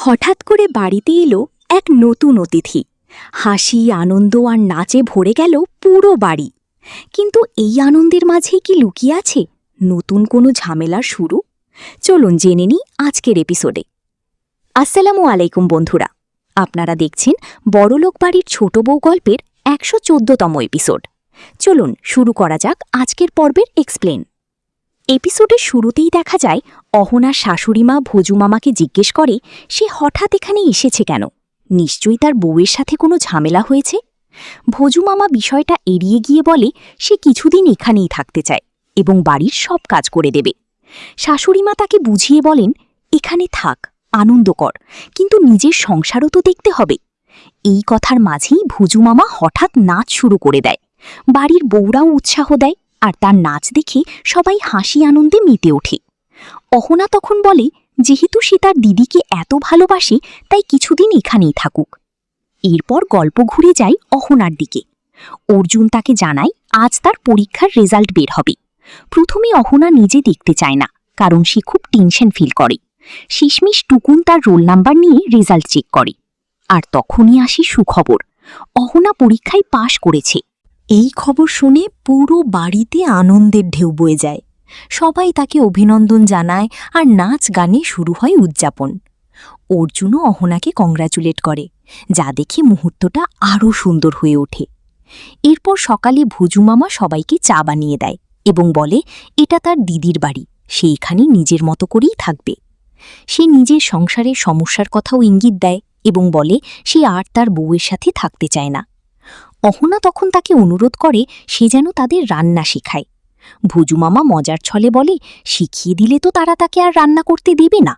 হঠাৎ করে বাড়িতে এলো এক নতুন অতিথি। হাসি, আনন্দ আর নাচে ভরে গেল পুরো বাড়ি। কিন্তু এই আনন্দের মাঝেই কি লুকিয়ে আছে নতুন কোনো ঝামেলার শুরু? চলুন জেনে নিই আজকের এপিসোডে। আসসালামু আলাইকুম বন্ধুরা, আপনারা দেখছেন বড়লোক বাড়ির ছোট বউ গল্পের 114তম এপিসোড। চলুন শুরু করা যাক আজকের পর্বের এক্সপ্লেন। এপিসোডের শুরুতেই দেখা যায় অহনার শাশুড়িমা ভোজু মামাকে জিজ্ঞেস করে সে হঠাৎ এখানে এসেছে কেন। নিশ্চয়ই তার বউয়ের সাথে কোনো ঝামেলা হয়েছে। ভোজু মামা বিষয়টা এড়িয়ে গিয়ে বলে সে কিছুদিন এখানেই থাকতে চায় এবং বাড়ির সব কাজ করে দেবে। শাশুড়িমা তাকে বুঝিয়ে বলেন এখানে থাক, আনন্দ কর, কিন্তু নিজের সংসারও তো দেখতে হবে। এই কথার মাঝেই ভোজু মামা হঠাৎ নাচ শুরু করে দেয়। বাড়ির বউরাও উৎসাহ দেয় আর তার নাচ দেখে সবাই হাসি আনন্দে মেতে ওঠে। অহনা তখন বলে যেহেতু সে তার দিদিকে এত ভালোবাসে তাই কিছুদিন এখানেই থাকুক। এরপর গল্প ঘুরে যায় অহনার দিকে। অর্জুন তাকে জানায় আজ তার পরীক্ষার রেজাল্ট বের হবে। প্রথমে অহনা নিজে দেখতে চায় না, কারণ সে খুব টেনশন ফিল করে। শেষমেশ টুকুন তার রোল নাম্বার নিয়ে রেজাল্ট চেক করে। আর তখনই আসে সুখবর, অহনা পরীক্ষায় পাশ করেছে। এই খবর শুনে পুরো বাড়িতে আনন্দের ঢেউ বয়ে যায়। সবাই তাকে অভিনন্দন জানায় আর নাচ গানে শুরু হয় উদযাপন। অর্জুনও অহনাকে কংগ্রাচুলেট করে, যা দেখে মুহূর্তটা আরও সুন্দর হয়ে ওঠে। এরপর সকালে ভোজু মামা সবাইকে চা বানিয়ে দেয় এবং বলে এটা তার দিদির বাড়ি, সে এখানে নিজের মতো করেই থাকবে। সে নিজের সংসারের সমস্যার কথাও ইঙ্গিত দেয় এবং বলে সে আর তার বউয়ের সাথে থাকতে চায় না। অহনা তখন তাকে অনুরোধ করে সে যেন তাদের রান্না শেখায়। ভোজু মামা মজার ছলে বলে শিখিয়ে দিলে তো তারা তাকে আর রান্না করতে দেবে না।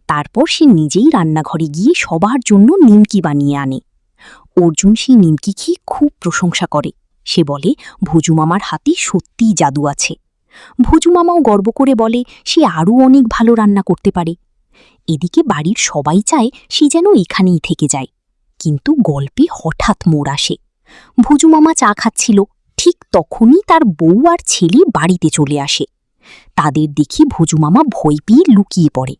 তারপর সে নিজেই রান্নাঘরে গিয়ে সবার জন্য নিমকি বানিয়ে আনে। অর্জুন সেই নিমকি খেয়ে খুব প্রশংসা করে। সে বলে ভোজু মামার হাতে সত্যিই জাদু আছে। ভোজু মামাও গর্ব করে বলে সে আরও অনেক ভালো রান্না করতে পারে। এদিকে বাড়ির সবাই চায় সে যেন এখানেই থেকে যায়। কিন্তু গল্পে হঠাৎ মোড় আসে। ভোজু মামা চা খাচ্ছিল, ঠিক তখনই তার বউ আর ছেলে বাড়িতে চলে আসে। তাদের দেখি ভোজু মামা ভয় পেয়ে লুকিয়ে পড়ে।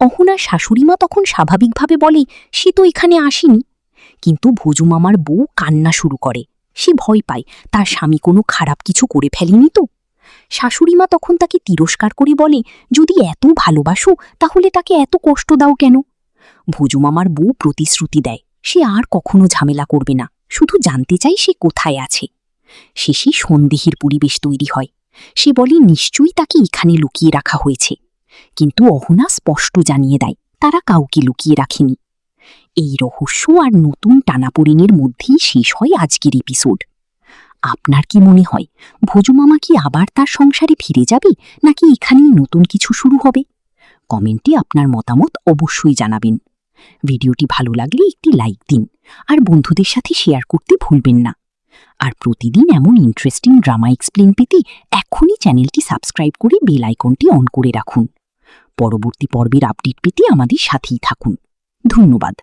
অহনার শাশুড়িমা তখন স্বাভাবিকভাবে বলে সে তো এখানে আসেনি। কিন্তু ভোজু মামার বউ কান্না শুরু করে। সে ভয় পায় তার স্বামী কোনো খারাপ কিছু করে ফেলেনি তো। শাশুড়িমা তখন তাকে তিরস্কার করে বলে যদি এত ভালোবাসো তাহলে তাকে এত কষ্ট দাও কেন। ভোজু মামার বউ প্রতিশ্রুতি দেয় সে আর কখনো ঝামেলা করবে না, শুধু জানতে চাই সে কোথায় আছে। শেষে সন্দেহের পরিবেশ তৈরি হয়। সে বলে নিশ্চয়ই তাকে এখানে লুকিয়ে রাখা হয়েছে। কিন্তু অহনা স্পষ্ট জানিয়ে দেয় তারা কাউকে লুকিয়ে রাখেনি। এই রহস্য আর নতুন টানাপোড়েনের মধ্যেই শেষ হয় আজকের এপিসোড। আপনার কি মনে হয় ভোজু মামা কি আবার তার সংসারে ফিরে যাবে, নাকি এখানেই নতুন কিছু শুরু হবে? কমেন্টে আপনার মতামত অবশ্যই জানাবেন। ভিডিওটি ভালো লাগলে একটি লাইক দিন আর বন্ধুদের সাথে শেয়ার করতে ভুলবেন না। আর প্রতিদিন এমন ইন্টারেস্টিং ড্রামা এক্সপ্লেন পেতে এখনই চ্যানেলটি সাবস্ক্রাইব করে বেল আইকনটি অন করে রাখুন। পরবর্তী পর্বের আপডেট পেতে আমাদের সাথেই থাকুন। ধন্যবাদ।